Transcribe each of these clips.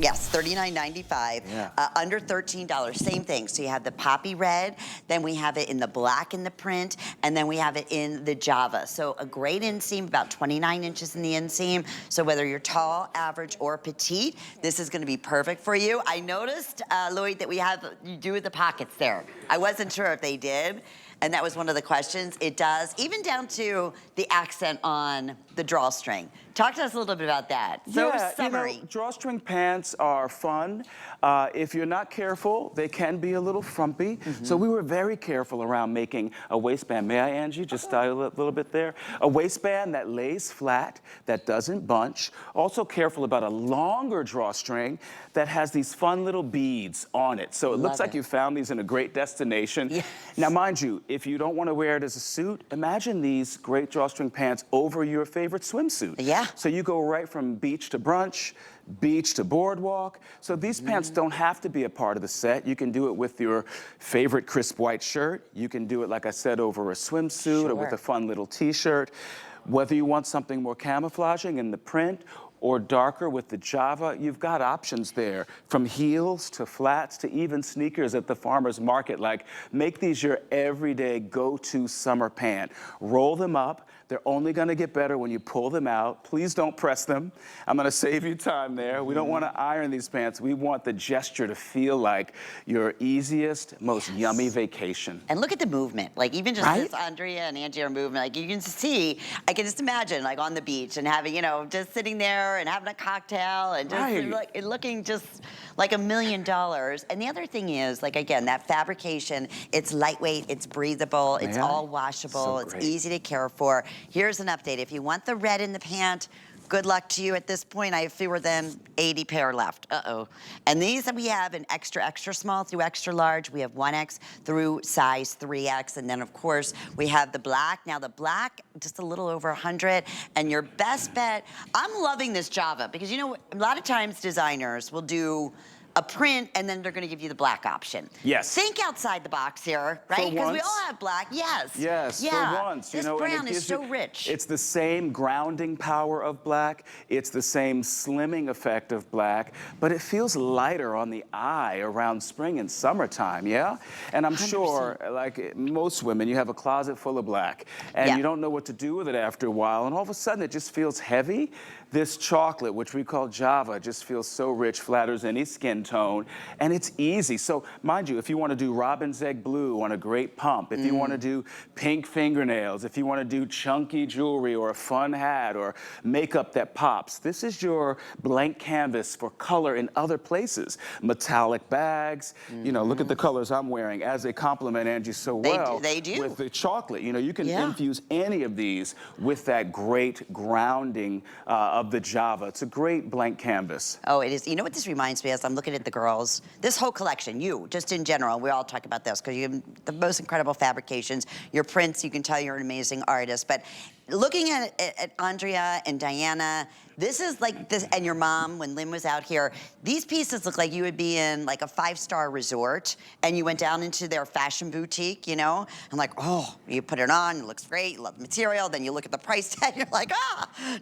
Yes, $39.95, Yeah. under $13, same thing. So you have the poppy red, then we have it in the black in the print, and then we have it in the Java. So a great inseam, about 29 inches in the inseam. So whether you're tall, average, or petite, this is gonna be perfect for you. I noticed, Lloyd, that you do the pockets there. I wasn't sure if they did. And that was one of the questions. It does, even down to the accent on the drawstring. Talk to us a little bit about that. So summery. You know, drawstring pants are fun. If you're not careful, they can be a little frumpy. So we were very careful around making a waistband. May I, Angie, just style it a little bit there? A waistband that lays flat, that doesn't bunch. Also careful about a longer drawstring that has these fun little beads on it. So it looks like you found these in a great destination. Yes. Now, mind you, if you don't want to wear it as a suit, imagine these great drawstring pants over your favorite swimsuit. Yeah. So you go right from beach to brunch, beach to boardwalk. So these pants don't have to be a part of the set. You can do it with your favorite crisp white shirt. You can do it, like I said, over a swimsuit or with a fun little t-shirt. Whether you want something more camouflaging in the print or darker with the Java, you've got options there, from heels to flats to even sneakers at the farmer's market. Like, make these your everyday go-to summer pant. Roll them up. They're only gonna get better when you pull them out. Please don't press them. I'm gonna save you time there. We don't wanna iron these pants. We want the gesture to feel like your easiest, most yummy vacation. And look at the movement. Like, even just as Andrea and Angie are moving, like, you can see, I can just imagine, like, on the beach and having, you know, just sitting there and having a cocktail and just like, looking just like $1 million. And the other thing is, like, again, that fabrication, it's lightweight, it's breathable, it's all washable, it's easy to care for. Here's an update. If you want the red in the pant, good luck to you at this point. I have fewer than 80 pair left. Uh-oh. And these that we have in extra, extra small through extra large. We have 1X through size 3X. And then, of course, we have the black. Now, the black, just a little over 100. And your best bet, I'm loving this Java because, you know, a lot of times designers will do a print, and then they're gonna give you the black option. Yes. Think outside the box here, right? Because we all have black, yes. Yes, yeah. for once. This you know, brown is so rich. It's the same grounding power of black, it's the same slimming effect of black, but it feels lighter on the eye around spring and summertime, yeah? And I'm 100%. Sure, like most women, you have a closet full of black, and you don't know what to do with it after a while, and all of a sudden it just feels heavy. This chocolate, which we call Java, just feels so rich, flatters any skin tone, and it's easy. So mind you, if you want to do robin's egg blue on a great pump, if you want to do pink fingernails, if you want to do chunky jewelry or a fun hat or makeup that pops, this is your blank canvas for color in other places. Metallic bags, you know, look at the colors I'm wearing as they complement Angie so well. They do. With the chocolate, you know, you can infuse any of these with that great grounding of the Java. It's a great blank canvas. Oh, it is. You know what this reminds me of? I'm looking at the girls. This whole collection, just in general, we all talk about this because you have the most incredible fabrications. Your prints, you can tell you're an amazing artist. But looking at Andrea and Diana, this is like this, and your mom, when Lynn was out here, these pieces look like you would be in like a 5-star resort and you went down into their fashion boutique, you know? I'm like, oh, you put it on, it looks great, you love the material, then you look at the price tag, you're like,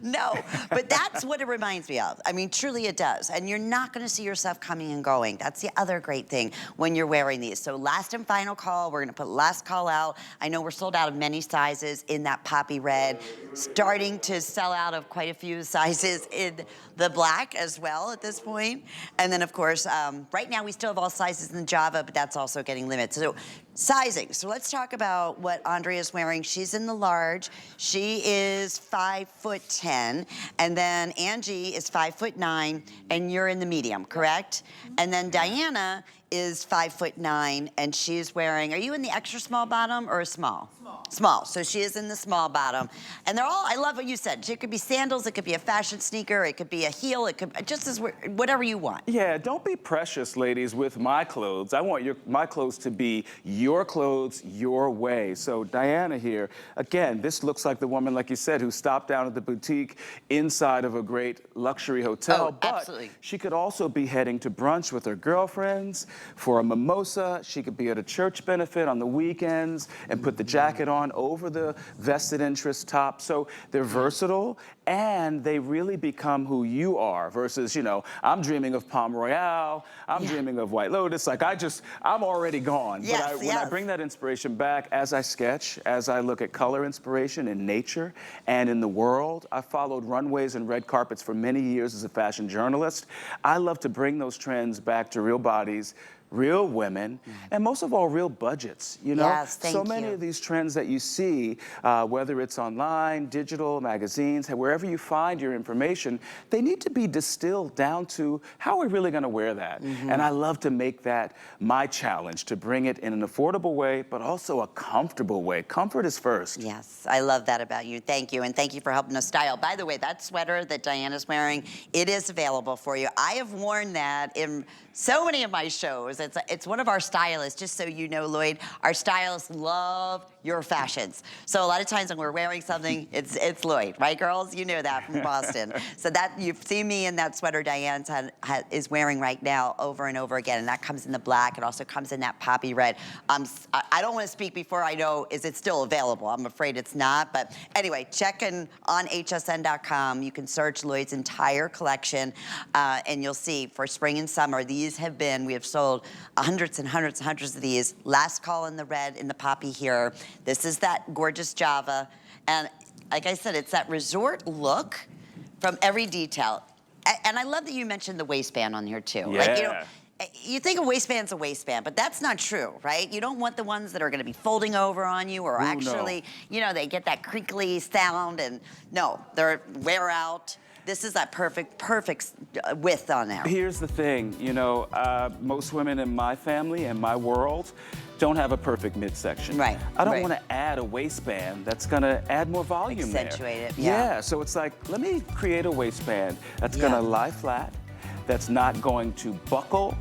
no. But that's what it reminds me of. I mean, truly it does. And you're not gonna see yourself coming and going. That's the other great thing when you're wearing these. So last and final call, we're gonna put last call out. I know we're sold out of many sizes in that poppy red, starting to sell out of quite a few sizes in the black as well at this point. And then, of course, right now we still have all sizes in the Java, but that's also getting limited. So sizing. So let's talk about what Andrea's wearing. She's in the large. She is 5'10", and then Angie is 5'9", and you're in the medium, correct? And then Diana is 5'9", and she's wearing, are you in the extra small bottom or a small? Small. Small, so she is in the small bottom. And they're all, I love what you said. It could be sandals, it could be a fashion sneaker, it could be a heel, it could, just as, whatever you want. Yeah, don't be precious, ladies, with my clothes. I want my clothes to be your clothes, your way. So Diana here, again, this looks like the woman, like you said, who stopped down at the boutique inside of a great luxury hotel. Oh, but absolutely. She could also be heading to brunch with her girlfriends, for a mimosa. She could be at a church benefit on the weekends and put the jacket on over the vested interest top. So they're versatile and they really become who you are versus, you know, I'm dreaming of Palm Royale, I'm dreaming of White Lotus, like I'm already gone. Yes, When I bring that inspiration back as I sketch, as I look at color inspiration in nature and in the world, I followed runways and red carpets for many years as a fashion journalist. I love to bring those trends back to real bodies, real women, and most of all, real budgets, you know? Yes, thank so many you. of these trends that you see, whether it's online, digital, magazines, wherever you find your information, they need to be distilled down to how are we really gonna wear that? And I love to make that my challenge, to bring it in an affordable way, but also a comfortable way. Comfort is first. Yes, I love that about you. Thank you, and thank you for helping us style. By the way, that sweater that Diana's wearing, it is available for you. I have worn that in so many of my shows. It's one of our stylists, just so you know, Lloyd, our stylists love your fashions. So a lot of times when we're wearing something, it's Lloyd, right, girls? You know that from Boston. So that you've seen me in that sweater Diane is wearing right now over and over again, and that comes in the black. It also comes in that poppy red. I don't want to speak before I know, is it still available? I'm afraid it's not, but anyway, check in on hsn.com. You can search Lloyd's entire collection, and you'll see for spring and summer, we have sold hundreds and hundreds and hundreds of these. Last call in the red, in the poppy here. This is that gorgeous Java. And like I said, it's that resort look from every detail. And I love that you mentioned the waistband on here too. Yeah. Like, you know, you think a waistband's a waistband, but that's not true, right? You don't want the ones that are gonna be folding over on you or actually, you know, they get that crinkly sound and no, they're wear out. This is that perfect width on there. Here's the thing, you know, most women in my family and my world don't have a perfect midsection. Right. I don't want to add a waistband that's going to add more volume Accentuate there. it, yeah. So it's like, let me create a waistband that's going to lie flat, that's not going to buckle,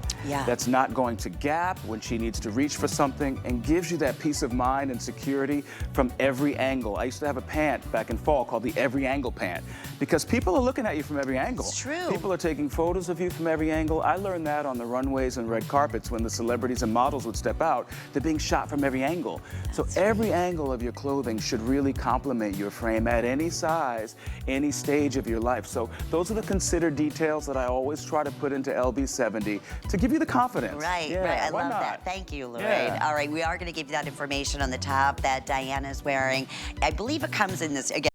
that's not going to gap when she needs to reach for something, and gives you that peace of mind and security from every angle. I used to have a pant back in fall called the Every Angle Pant, because people are looking at you from every angle. It's true. People are taking photos of you from every angle. I learned that on the runways and red carpets when the celebrities and models would step out. They're being shot from every angle. So every angle of your clothing should really complement your frame at any size, any stage of your life. So those are the considered details that I always try to put into LB70 to give you the confidence. Right, right. I love that. Thank you, Lloyd. All right, we are going to give you that information on the top that Diana's wearing. I believe it comes in this, again,